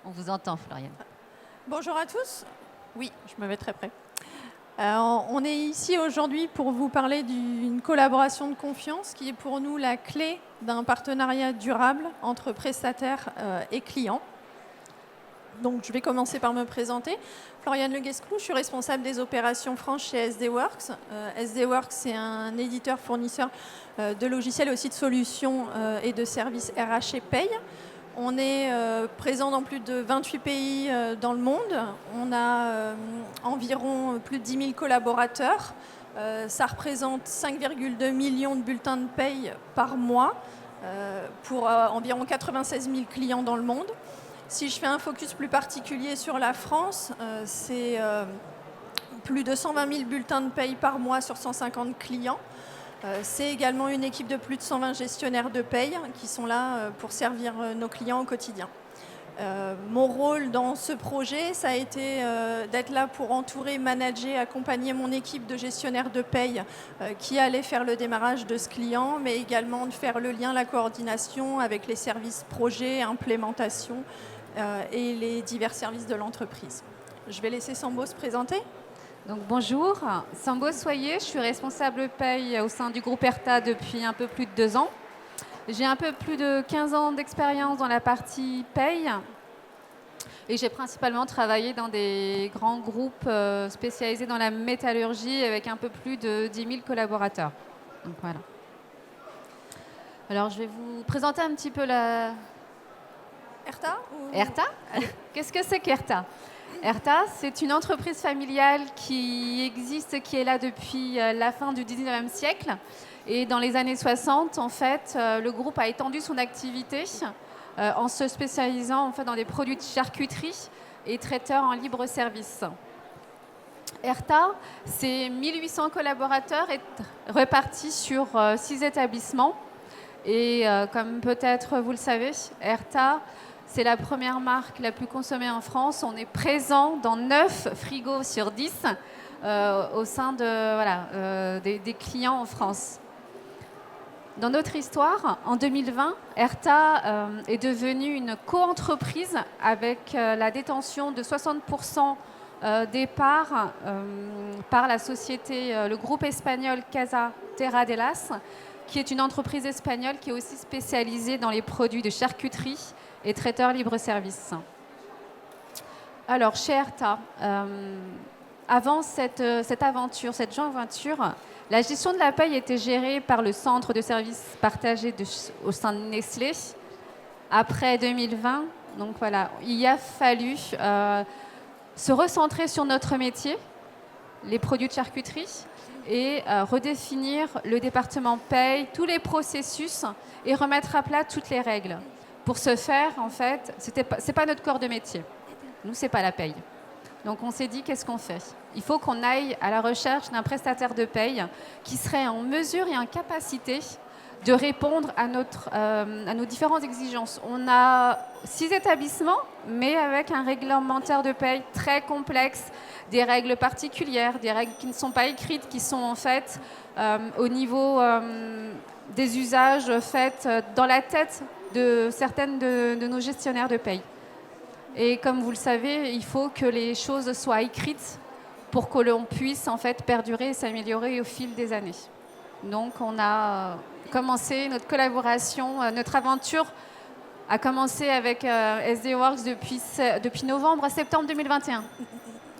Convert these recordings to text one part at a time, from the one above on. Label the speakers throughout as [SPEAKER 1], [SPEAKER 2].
[SPEAKER 1] On vous entend, Floriane.
[SPEAKER 2] Bonjour à tous. Oui, je me mets très près. On est ici aujourd'hui pour vous parler d'une collaboration de confiance qui est pour nous la clé d'un partenariat durable entre prestataires et clients. Donc, je vais commencer par me présenter. Floriane Leguesclou, je suis responsable des opérations France chez SD Works. SD Works, c'est un éditeur fournisseur de logiciels, aussi de solutions et de services RH et paye. On est présent dans plus de 28 pays dans le monde. On a environ plus de 10 000 collaborateurs. Ça représente 5,2 millions de bulletins de paye par mois pour environ 96 000 clients dans le monde. Si je fais un focus plus particulier sur la France, c'est plus de 120 000 bulletins de paye par mois sur 150 clients. C'est également une équipe de plus de 120 gestionnaires de paye qui sont là pour servir nos clients au quotidien. Mon rôle dans ce projet, ça a été d'être là pour entourer, manager, accompagner mon équipe de gestionnaires de paye qui allait faire le démarrage de ce client, mais également de faire le lien, la coordination avec les services projets, implémentation et les divers services de l'entreprise. Je vais laisser Sambo se présenter.
[SPEAKER 3] Donc bonjour, Sambo Soyer, je suis responsable paye au sein du groupe Erta depuis un peu plus de 2 ans. J'ai un peu plus de 15 ans d'expérience dans la partie paye et j'ai principalement travaillé dans des grands groupes spécialisés dans la métallurgie avec un peu plus de 10 000 collaborateurs. Donc voilà. Alors je vais vous présenter un petit peu la...
[SPEAKER 2] Erta
[SPEAKER 3] Erta. Qu'est-ce que c'est qu'Erta ? Erta, c'est une entreprise familiale qui existe, qui est là depuis la fin du 19e siècle. Et dans les années 60, en fait, le groupe a étendu son activité en se spécialisant en fait, dans des produits de charcuterie et traiteurs en libre service. Erta, c'est 1800 collaborateurs et repartis sur 6 établissements. Et comme peut-être vous le savez, Erta, c'est la première marque la plus consommée en France. On est présent dans 9 frigos sur 10 au sein de, des clients en France. Dans notre histoire, en 2020, Erta est devenue une co-entreprise avec la détention de 60% des parts par la société, le groupe espagnol Casa Terra de las, qui est une entreprise espagnole qui est aussi spécialisée dans les produits de charcuterie et traiteurs libre-service. Alors, chez Erta, avant cette aventure, cette joint venture, la gestion de la paye était gérée par le centre de services partagés au sein de Nestlé. Après 2020, donc voilà, il a fallu se recentrer sur notre métier, les produits de charcuterie, et redéfinir le département paye, tous les processus et remettre à plat toutes les règles. Pour ce faire, en fait, c'est pas notre corps de métier. Nous, c'est pas la paye. Donc, on s'est dit, qu'est-ce qu'on fait ? Il faut qu'on aille à la recherche d'un prestataire de paye qui serait en mesure et en capacité de répondre à nos différentes exigences. On a 6 établissements, mais avec un réglementaire de paye très complexe, des règles particulières, des règles qui ne sont pas écrites, qui sont en fait au niveau des usages faits dans la tête de certaines de nos gestionnaires de paye. Et comme vous le savez, il faut que les choses soient écrites pour que l'on puisse en fait perdurer et s'améliorer au fil des années. Donc on a commencé notre collaboration, notre aventure a commencé avec SD Works depuis novembre à septembre 2021.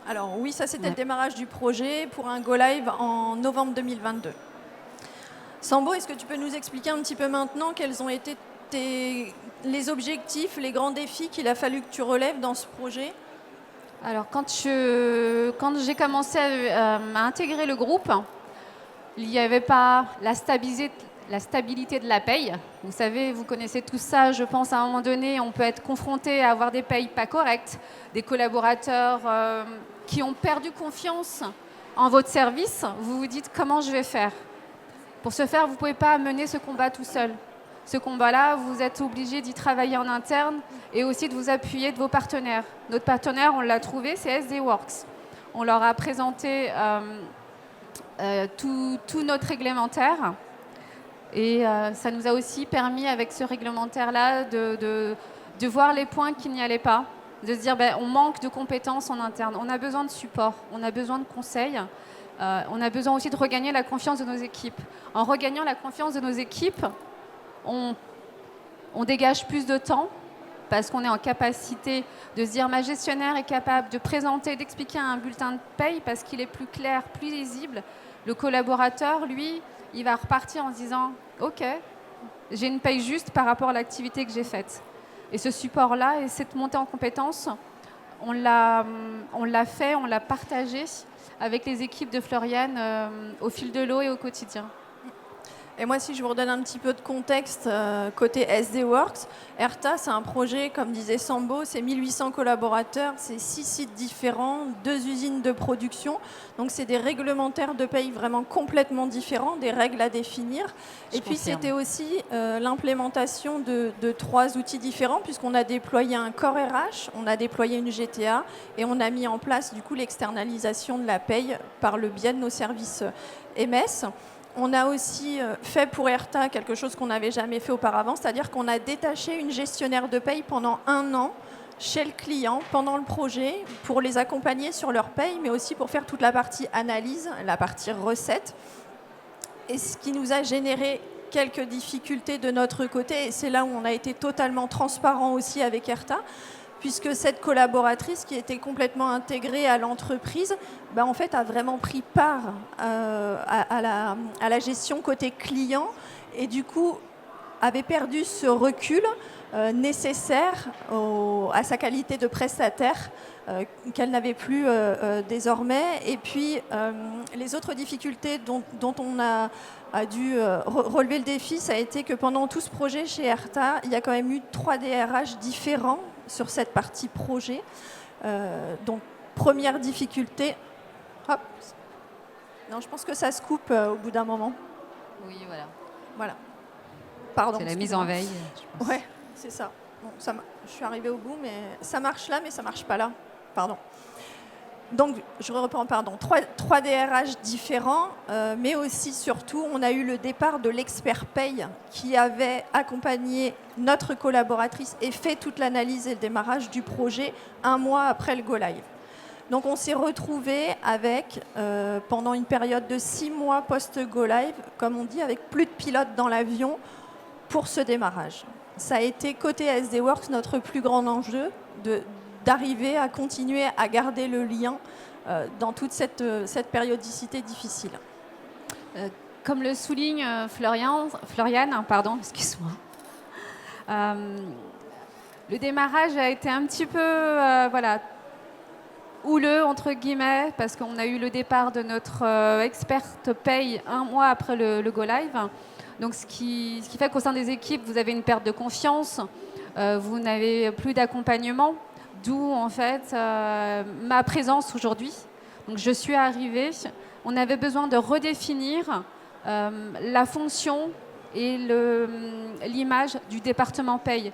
[SPEAKER 2] Alors oui, ça c'était le démarrage du projet pour un go live en novembre 2022. Sambo, est-ce que tu peux nous expliquer un petit peu maintenant quels ont été les objectifs, les grands défis qu'il a fallu que tu relèves dans ce projet ?
[SPEAKER 3] Alors, quand j'ai commencé à intégrer le groupe, il n'y avait pas la stabilité de la paye. Vous savez, vous connaissez tout ça, je pense à un moment donné, on peut être confronté à avoir des payes pas correctes, des collaborateurs qui ont perdu confiance en votre service. Vous vous dites, comment je vais faire ? Pour ce faire, vous ne pouvez pas mener ce combat tout seul. Ce combat-là, vous êtes obligé d'y travailler en interne et aussi de vous appuyer de vos partenaires. Notre partenaire, on l'a trouvé, c'est SD Works. On leur a présenté tout notre réglementaire et ça nous a aussi permis, avec ce réglementaire-là, de voir les points qui n'y allaient pas de se dire on manque de compétences en interne, on a besoin de support, on a besoin de conseils, on a besoin aussi de regagner la confiance de nos équipes. En regagnant la confiance de nos équipes, on dégage plus de temps parce qu'on est en capacité de se dire ma gestionnaire est capable de présenter, d'expliquer un bulletin de paye parce qu'il est plus clair, plus lisible. Le collaborateur, lui, il va repartir en se disant ok, j'ai une paye juste par rapport à l'activité que j'ai faite. Et ce support-là et cette montée en compétences, on l'a fait, on l'a partagé avec les équipes de Floriane au fil de l'eau et au quotidien.
[SPEAKER 2] Et moi, si je vous redonne un petit peu de contexte, côté SD Works, ERTA, c'est un projet, comme disait Sambo, c'est 1800 collaborateurs, c'est 6 sites différents, 2 usines de production. Donc, c'est des réglementaires de paye vraiment complètement différents, des règles à définir. Et puis, c'était aussi l'implémentation de 3 outils différents, puisqu'on a déployé un Core RH, on a déployé une GTA, et on a mis en place, du coup, l'externalisation de la paye par le biais de nos services MS. On a aussi fait pour ERTA quelque chose qu'on n'avait jamais fait auparavant, c'est-à-dire qu'on a détaché une gestionnaire de paye pendant 1 an chez le client, pendant le projet, pour les accompagner sur leur paye, mais aussi pour faire toute la partie analyse, la partie recette. Et ce qui nous a généré quelques difficultés de notre côté, et c'est là où on a été totalement transparent aussi avec ERTA, puisque cette collaboratrice qui était complètement intégrée à l'entreprise, en fait, a vraiment pris part à la gestion côté client et du coup avait perdu ce recul nécessaire à sa qualité de prestataire qu'elle n'avait plus désormais. Et puis, les autres difficultés dont on a dû relever le défi, ça a été que pendant tout ce projet chez ERTA, il y a quand même eu 3 DRH différents sur cette partie projet. Donc, première difficulté. Hop. Non, je pense que ça se coupe au bout d'un moment.
[SPEAKER 3] Oui, voilà.
[SPEAKER 2] Voilà. Pardon.
[SPEAKER 3] C'est la mise en veille, je pense.
[SPEAKER 2] Ouais, c'est ça. Bon, je suis arrivée au bout, mais ça marche là, mais ça marche pas là. Pardon. Donc, je reprends, pardon. 3 DRH différents, mais aussi, surtout, on a eu le départ de l'expert paye qui avait accompagné notre collaboratrice et fait toute l'analyse et le démarrage du projet 1 mois après le go live. Donc, on s'est retrouvés avec, pendant une période de 6 mois post-go live, comme on dit, avec plus de pilotes dans l'avion pour ce démarrage. Ça a été, côté SD Works, notre plus grand enjeu d'arriver à continuer à garder le lien dans toute cette périodicité difficile.
[SPEAKER 3] Comme le souligne Floriane, excuse-moi. Le démarrage a été un petit peu houleux, entre guillemets, parce qu'on a eu le départ de notre experte paye 1 mois après le go live. Donc, ce qui fait qu'au sein des équipes, vous avez une perte de confiance, vous n'avez plus d'accompagnement. D'où, en fait, ma présence aujourd'hui. Donc, je suis arrivée. On avait besoin de redéfinir la fonction et l'image du département paye.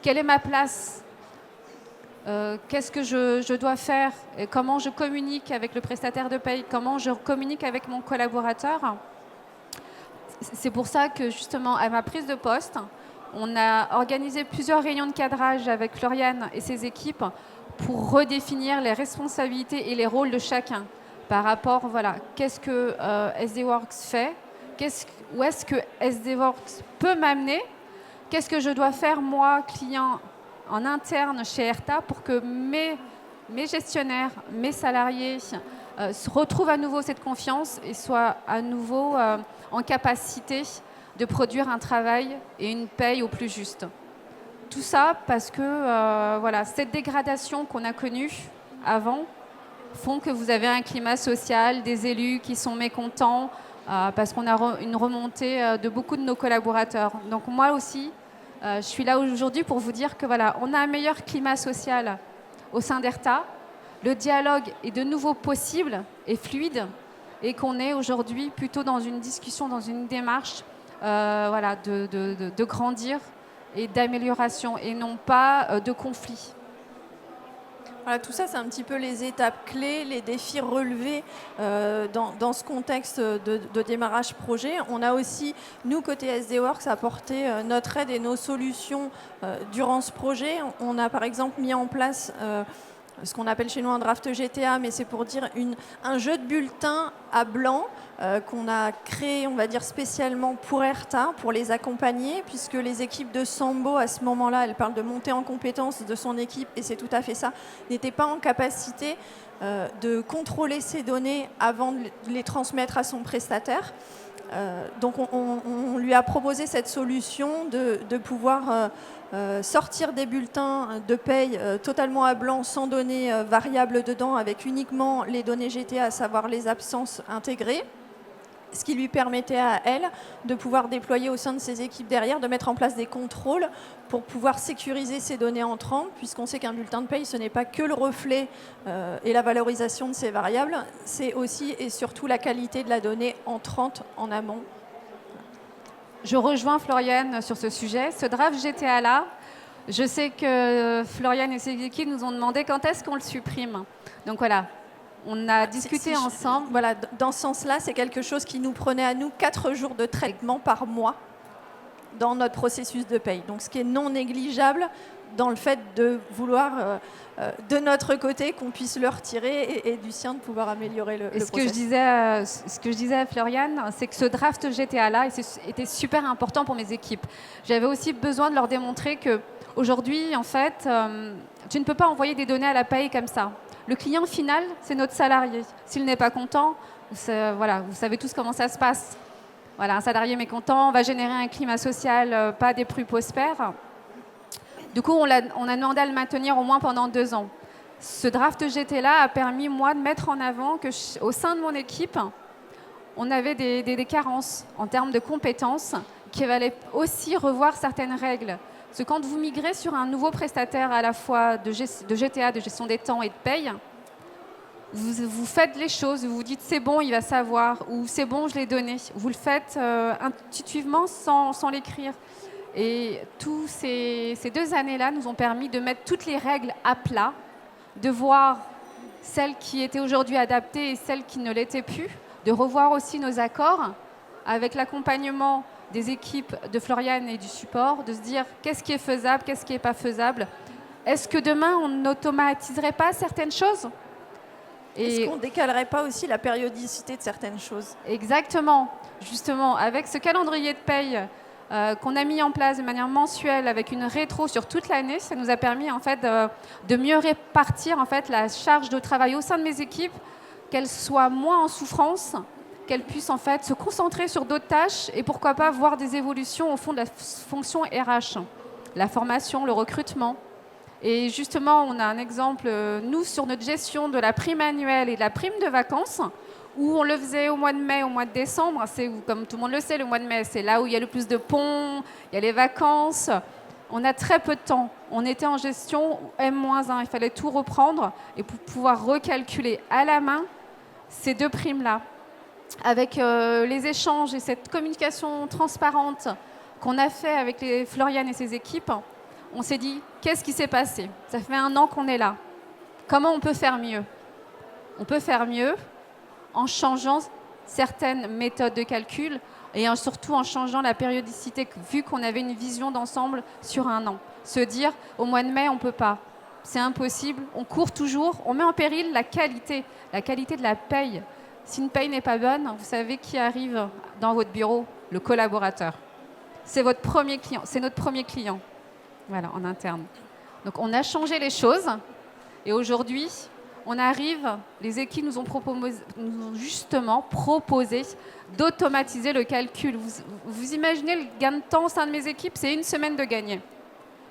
[SPEAKER 3] Quelle est ma place ? Qu'est-ce que je dois faire ? Et comment je communique avec le prestataire de paye ? Comment je communique avec mon collaborateur ? C'est pour ça que, justement, à ma prise de poste, on a organisé plusieurs réunions de cadrage avec Floriane et ses équipes pour redéfinir les responsabilités et les rôles de chacun par rapport, qu'est-ce que SD Works fait, où est-ce que SD Works peut m'amener, qu'est-ce que je dois faire, moi, client, en interne chez ERTA pour que mes gestionnaires, mes salariés retrouvent à nouveau cette confiance et soient à nouveau en capacité de produire un travail et une paye au plus juste. Tout ça parce que cette dégradation qu'on a connue avant font que vous avez un climat social, des élus qui sont mécontents parce qu'on a une remontée de beaucoup de nos collaborateurs. Donc moi aussi, je suis là aujourd'hui pour vous dire que on a un meilleur climat social au sein d'ERTA. Le dialogue est de nouveau possible et fluide et qu'on est aujourd'hui plutôt dans une discussion, dans une démarche de grandir et d'amélioration et non pas de conflit.
[SPEAKER 2] Voilà, tout ça, c'est un petit peu les étapes clés, les défis relevés dans ce contexte de démarrage projet. On a aussi, nous, côté SDWorks, apporté notre aide et nos solutions durant ce projet. On a par exemple mis en place ce qu'on appelle chez nous un draft GTA, mais c'est pour dire un jeu de bulletins à blanc qu'on a créé, on va dire, spécialement pour ERTA, pour les accompagner, puisque les équipes de Sambo, à ce moment-là, elles parlent de monter en compétence de son équipe, et c'est tout à fait ça, n'étaient pas en capacité de contrôler ces données avant de les transmettre à son prestataire. Donc on lui a proposé cette solution de pouvoir sortir des bulletins de paye totalement à blanc, sans données variables dedans, avec uniquement les données GTA, à savoir les absences intégrées, ce qui lui permettait à elle de pouvoir déployer au sein de ses équipes derrière, de mettre en place des contrôles pour pouvoir sécuriser ces données entrantes, puisqu'on sait qu'un bulletin de paye, ce n'est pas que le reflet et la valorisation de ces variables, c'est aussi et surtout la qualité de la donnée entrante en amont.
[SPEAKER 3] Je rejoins Floriane sur ce sujet. Ce draft GTA-là, je sais que Floriane et ses équipes nous ont demandé quand est-ce qu'on le supprime. Donc voilà, on a discuté ensemble.
[SPEAKER 2] Voilà, dans ce sens-là, c'est quelque chose qui nous prenait à nous 4 jours de traitement par mois dans notre processus de paye. Donc ce qui est non négligeable dans le fait de vouloir, de notre côté, qu'on puisse le retirer et du sien de pouvoir améliorer le processus.
[SPEAKER 3] Ce que je disais à Floriane, c'est que ce draft GTA-là était super important pour mes équipes. J'avais aussi besoin de leur démontrer qu'aujourd'hui, en fait, tu ne peux pas envoyer des données à la paye comme ça. Le client final, c'est notre salarié. S'il n'est pas content, voilà, vous savez tous comment ça se passe. Voilà, un salarié mécontent va générer un climat social pas des plus prospères. Du coup, on a demandé à le maintenir au moins pendant 2 ans. Ce draft GT-là a permis, moi, de mettre en avant qu'au sein de mon équipe, on avait des carences en termes de compétences, qu'il fallait aussi revoir certaines règles. Parce que quand vous migrez sur un nouveau prestataire à la fois de GTA, de gestion des temps et de paye, vous faites les choses, vous vous dites c'est bon, il va savoir, ou c'est bon, je l'ai donné. Vous le faites intuitivement sans l'écrire. Et tous ces 2 années-là nous ont permis de mettre toutes les règles à plat, de voir celles qui étaient aujourd'hui adaptées et celles qui ne l'étaient plus, de revoir aussi nos accords avec l'accompagnement des équipes de Floriane et du support, de se dire qu'est-ce qui est faisable, qu'est-ce qui n'est pas faisable. Est-ce que demain, on n'automatiserait pas certaines choses ?
[SPEAKER 2] Est-ce qu'on ne décalerait pas aussi la périodicité de certaines choses ?
[SPEAKER 3] Exactement. Justement, avec ce calendrier de paye qu'on a mis en place de manière mensuelle avec une rétro sur toute l'année, ça nous a permis en fait, de mieux répartir en fait, la charge de travail au sein de mes équipes, qu'elles soient moins en souffrance, qu'elles puissent en fait, se concentrer sur d'autres tâches et pourquoi pas voir des évolutions au fond de la fonction RH, la formation, le recrutement. Et justement, on a un exemple, nous, sur notre gestion de la prime annuelle et de la prime de vacances, où on le faisait au mois de mai, au mois de décembre. C'est, comme tout le monde le sait, le mois de mai, c'est là où il y a le plus de ponts, il y a les vacances. On a très peu de temps. On était en gestion M-1. Il fallait tout reprendre et pour pouvoir recalculer à la main ces 2 primes-là. Avec les échanges et cette communication transparente qu'on a fait avec Floriane et ses équipes, on s'est dit, qu'est-ce qui s'est passé ? Ça fait 1 an qu'on est là. Comment on peut faire mieux ? On peut faire mieux en changeant certaines méthodes de calcul et surtout en changeant la périodicité, vu qu'on avait une vision d'ensemble sur 1 an. Se dire, au mois de mai, on ne peut pas. C'est impossible. On court toujours. On met en péril la qualité de la paye. Si une paye n'est pas bonne, vous savez qui arrive dans votre bureau ? Le collaborateur. C'est votre premier client. C'est notre premier client. Voilà, en interne. Donc, on a changé les choses. Et aujourd'hui, on arrive, les équipes nous ont justement proposé d'automatiser le calcul. Vous imaginez le gain de temps au sein de mes équipes, c'est 1 semaine de gagner.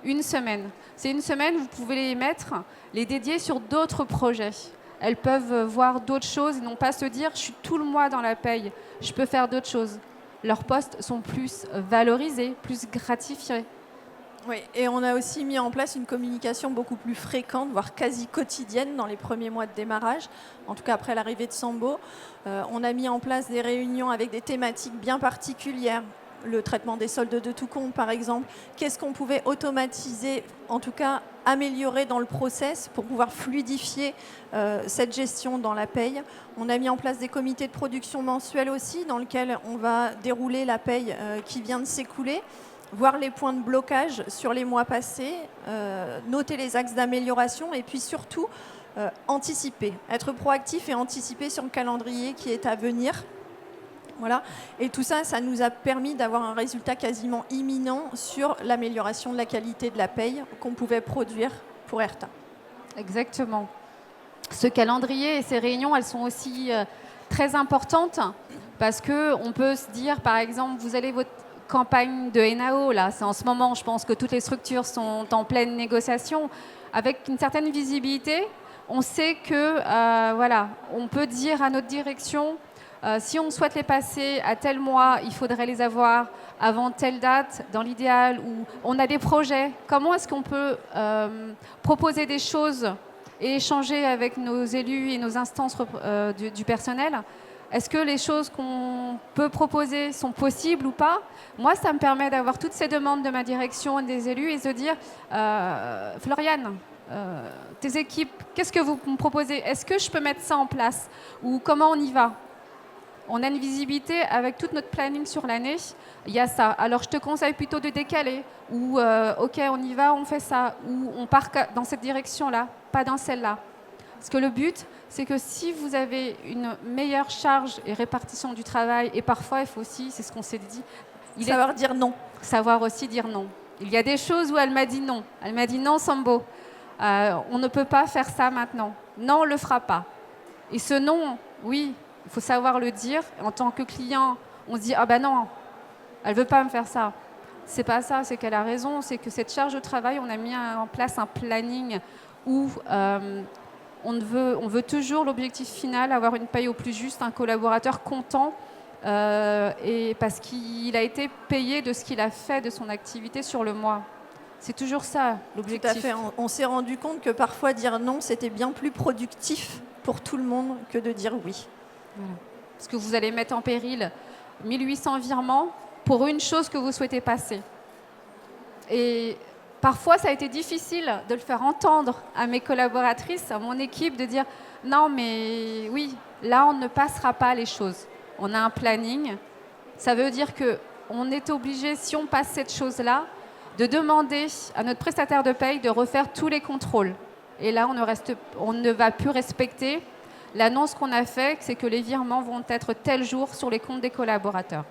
[SPEAKER 3] 1 semaine. C'est 1 semaine, vous pouvez les mettre, les dédier sur d'autres projets. Elles peuvent voir d'autres choses et non pas se dire « je suis tout le mois dans la paye, je peux faire d'autres choses ». Leurs postes sont plus valorisés, plus gratifiés.
[SPEAKER 2] Oui, et on a aussi mis en place une communication beaucoup plus fréquente, voire quasi quotidienne dans les premiers mois de démarrage, en tout cas après l'arrivée de Sambo. On a mis en place des réunions avec des thématiques bien particulières. le traitement des soldes de tout compte, par exemple. Qu'est-ce qu'on pouvait automatiser, en tout cas améliorer dans le process pour pouvoir fluidifier cette gestion dans la paye. On a mis en place des comités de production mensuels aussi, dans lesquels on va dérouler la paye qui vient de s'écouler, voir les points de blocage sur les mois passés, noter les axes d'amélioration et puis surtout anticiper, être proactif et anticiper sur le calendrier qui est à venir. Voilà. Et tout ça, ça nous a permis d'avoir un résultat quasiment imminent sur l'amélioration de la qualité de la paye qu'on pouvait produire pour ERTA.
[SPEAKER 3] Exactement. Ce calendrier et ces réunions, elles sont aussi très importantes parce qu'on peut se dire, par exemple, vous allez votre campagne de NAO, là, c'est en ce moment, je pense que toutes les structures sont en pleine négociation. Avec une certaine visibilité, on sait que, voilà, on peut dire à notre direction, si on souhaite les passer à tel mois, il faudrait les avoir avant telle date, dans l'idéal, où on a des projets. Comment est-ce qu'on peut proposer des choses et échanger avec nos élus et nos instances du personnel? Est-ce que les choses qu'on peut proposer sont possibles ou pas? Moi, ça me permet d'avoir toutes ces demandes de ma direction et des élus et de dire, Floriane, tes équipes, qu'est-ce que vous me proposez? Est-ce que je peux mettre ça en place? Ou comment on y va? On a une visibilité avec tout notre planning sur l'année. Il y a ça. Alors, je te conseille plutôt de décaler. Ou, OK, on y va, on fait ça. Ou on part dans cette direction-là, pas dans celle-là. Parce que le but, c'est que si vous avez une meilleure charge et répartition du travail, et parfois, il faut aussi, c'est ce qu'on s'est dit...
[SPEAKER 2] Savoir dire non.
[SPEAKER 3] Savoir aussi dire non. Il y a des choses où elle m'a dit non. Elle m'a dit non, Sambo. On ne peut pas faire ça maintenant. Non, on ne le fera pas. Et ce non, oui, il faut savoir le dire. En tant que client, on se dit « Ah ben non, elle ne veut pas me faire ça ». C'est pas ça, c'est qu'elle a raison. C'est que cette charge de travail, on a mis en place un planning où on veut toujours l'objectif final, avoir une paye au plus juste, un collaborateur content et parce qu'il a été payé de ce qu'il a fait de son activité sur le mois. C'est toujours ça, l'objectif.
[SPEAKER 2] Tout à fait. On s'est rendu compte que parfois dire non, c'était bien plus productif pour tout le monde que de dire oui.
[SPEAKER 3] Voilà. Parce que vous allez mettre en péril 1800 virements pour une chose que vous souhaitez passer. Et parfois, ça a été difficile de le faire entendre à mes collaboratrices, à mon équipe, de dire « Non, mais oui, là, on ne passera pas les choses. On a un planning. » Ça veut dire qu'on est obligé, si on passe cette chose-là, de demander à notre prestataire de paye de refaire tous les contrôles. Et là, on ne va plus respecter l'annonce qu'on a faite, c'est que les virements vont être tel jour sur les comptes des collaborateurs.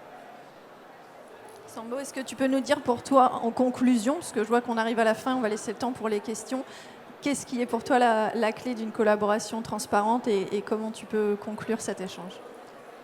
[SPEAKER 2] Sambo, est-ce que tu peux nous dire pour toi, en conclusion, parce que je vois qu'on arrive à la fin, on va laisser le temps pour les questions, qu'est-ce qui est pour toi la clé d'une collaboration transparente et comment tu peux conclure cet échange?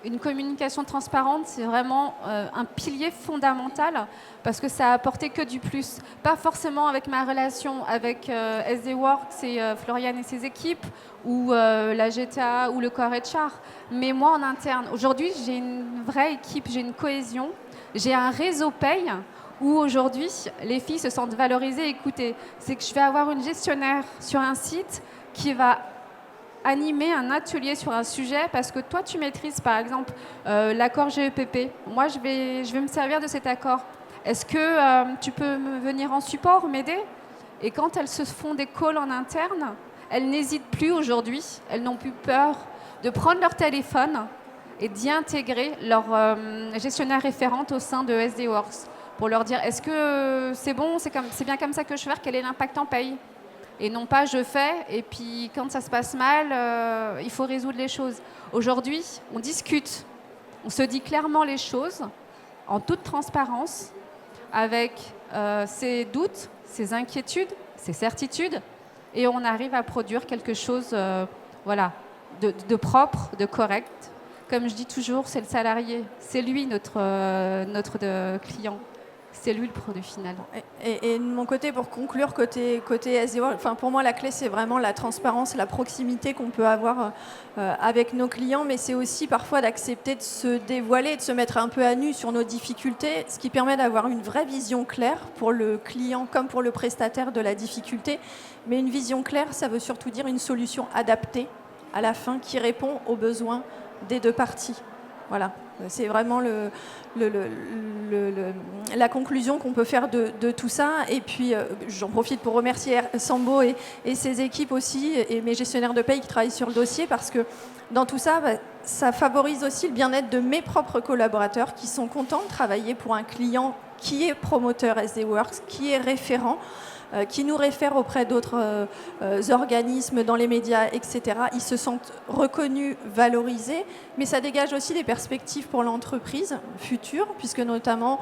[SPEAKER 3] Une communication transparente, c'est vraiment un pilier fondamental parce que ça a apporté que du plus. Pas forcément avec ma relation avec SD Works et Floriane et ses équipes ou la GTA ou le Core HR, mais moi en interne. Aujourd'hui, j'ai une vraie équipe, j'ai une cohésion, j'ai un réseau paye où aujourd'hui, les filles se sentent valorisées et écoutées. C'est que je vais avoir une gestionnaire sur un site qui va animer un atelier sur un sujet parce que toi, tu maîtrises, par exemple, l'accord GEPP. Moi, je vais me servir de cet accord. Est-ce que tu peux me venir en support, m'aider? Et quand elles se font des calls en interne, elles n'hésitent plus aujourd'hui. Elles n'ont plus peur de prendre leur téléphone et d'y intégrer leur gestionnaire référente au sein de SD Works pour leur dire, est-ce que c'est bon, c'est bien comme ça que je vais faire, quel est l'impact en paye? Et non pas je fais, et puis quand ça se passe mal, il faut résoudre les choses. Aujourd'hui, on discute, on se dit clairement les choses, en toute transparence, avec ses doutes, ses inquiétudes, ses certitudes, et on arrive à produire quelque chose voilà, de propre, de correct. Comme je dis toujours, c'est le salarié, c'est lui notre client. C'est lui le produit final.
[SPEAKER 2] Et de mon côté, pour conclure, côté SD Works, enfin pour moi, la clé, c'est vraiment la transparence, la proximité qu'on peut avoir avec nos clients, mais c'est aussi parfois d'accepter de se dévoiler, de se mettre un peu à nu sur nos difficultés, ce qui permet d'avoir une vraie vision claire pour le client comme pour le prestataire de la difficulté. Mais une vision claire, ça veut surtout dire une solution adaptée à la fin qui répond aux besoins des deux parties. Voilà. C'est vraiment la conclusion qu'on peut faire de tout ça. Et puis, j'en profite pour remercier Sambo et ses équipes aussi, et mes gestionnaires de paye qui travaillent sur le dossier, parce que dans tout ça, ça favorise aussi le bien-être de mes propres collaborateurs qui sont contents de travailler pour un client qui est promoteur SD-Works, qui est référent, qui nous réfèrent auprès d'autres organismes dans les médias, etc. Ils se sentent reconnus, valorisés, mais ça dégage aussi des perspectives pour l'entreprise future, puisque notamment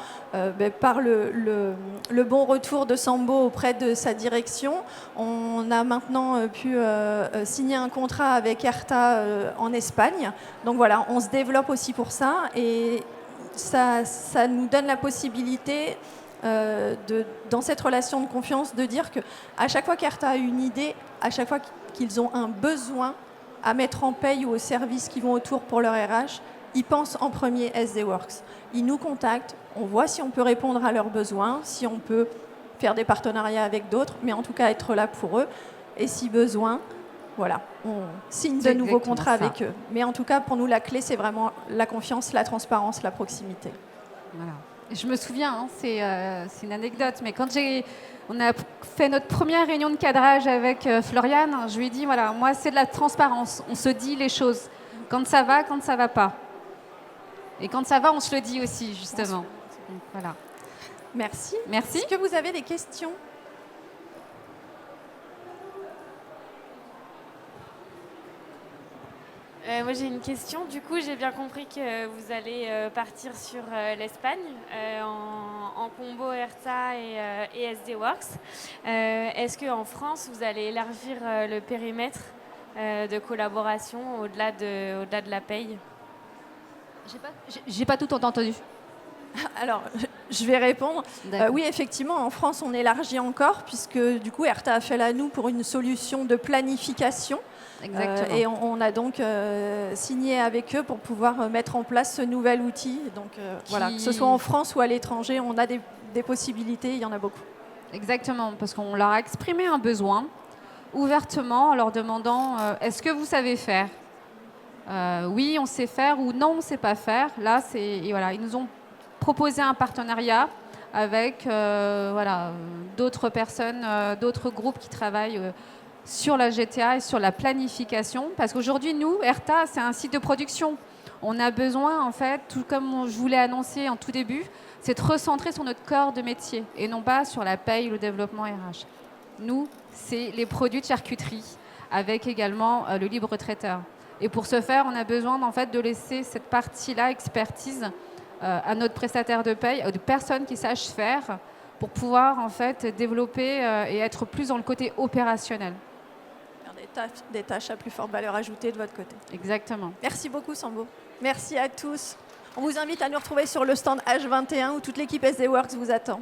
[SPEAKER 2] par le bon retour de Sambo auprès de sa direction, on a maintenant pu signer un contrat avec Erta en Espagne. Donc voilà, on se développe aussi pour ça, et ça nous donne la possibilité dans cette relation de confiance, de dire qu'à chaque fois qu'Erta a une idée, à chaque fois qu'ils ont un besoin à mettre en paye ou aux services qui vont autour pour leur RH, ils pensent en premier SD-Works. Ils nous contactent, on voit si on peut répondre à leurs besoins, si on peut faire des partenariats avec d'autres, mais en tout cas être là pour eux. Et si besoin, voilà, on signe de nouveaux contrats avec eux. Mais en tout cas, pour nous, la clé, c'est vraiment la confiance, la transparence, la proximité.
[SPEAKER 3] Voilà. Je me souviens, c'est une anecdote, mais quand on a fait notre première réunion de cadrage avec Floriane, je lui ai dit, voilà, moi c'est de la transparence, on se dit les choses, quand ça va pas. Et quand ça va, on se le dit aussi, justement. Donc, voilà.
[SPEAKER 2] Merci.
[SPEAKER 3] Merci.
[SPEAKER 2] Est-ce que vous avez des questions ?
[SPEAKER 1] Moi j'ai une question. Du coup, j'ai bien compris que vous allez partir sur l'Espagne en combo Erta et SD-Works. Est-ce qu'en France, vous allez élargir le périmètre de collaboration au-delà de la paye ?
[SPEAKER 3] J'ai pas tout entendu.
[SPEAKER 2] Alors, je vais répondre. Oui, effectivement, en France, on élargit encore, puisque du coup, Erta a fait la nous pour une solution de planification. Et on a donc signé avec eux pour pouvoir mettre en place ce nouvel outil. Donc voilà, que ce soit en France ou à l'étranger, on a des possibilités, il y en a beaucoup.
[SPEAKER 3] Exactement, parce qu'on leur a exprimé un besoin ouvertement en leur demandant est-ce que vous savez faire ? Oui, on sait faire, ou non, on ne sait pas faire. Là, voilà, ils nous ont proposé un partenariat avec d'autres personnes, d'autres groupes qui travaillent sur la GTA et sur la planification. Parce qu'aujourd'hui, nous, Erta, c'est un site de production. On a besoin, en fait, tout comme je vous l'ai annoncé en tout début, c'est de recentrer sur notre corps de métier et non pas sur la paye ou le développement RH. Nous, c'est les produits de charcuterie avec également le libre traiteur. Et pour ce faire, on a besoin en fait, de laisser cette partie-là, expertise, à notre prestataire de paye, aux personnes qui sachent faire pour pouvoir en fait, développer et être plus dans le côté opérationnel.
[SPEAKER 2] Des tâches à plus forte valeur ajoutée de votre côté.
[SPEAKER 3] Exactement.
[SPEAKER 2] Merci beaucoup, Sambo. Merci à tous. On vous invite à nous retrouver sur le stand H21 où toute l'équipe SD-Works vous attend.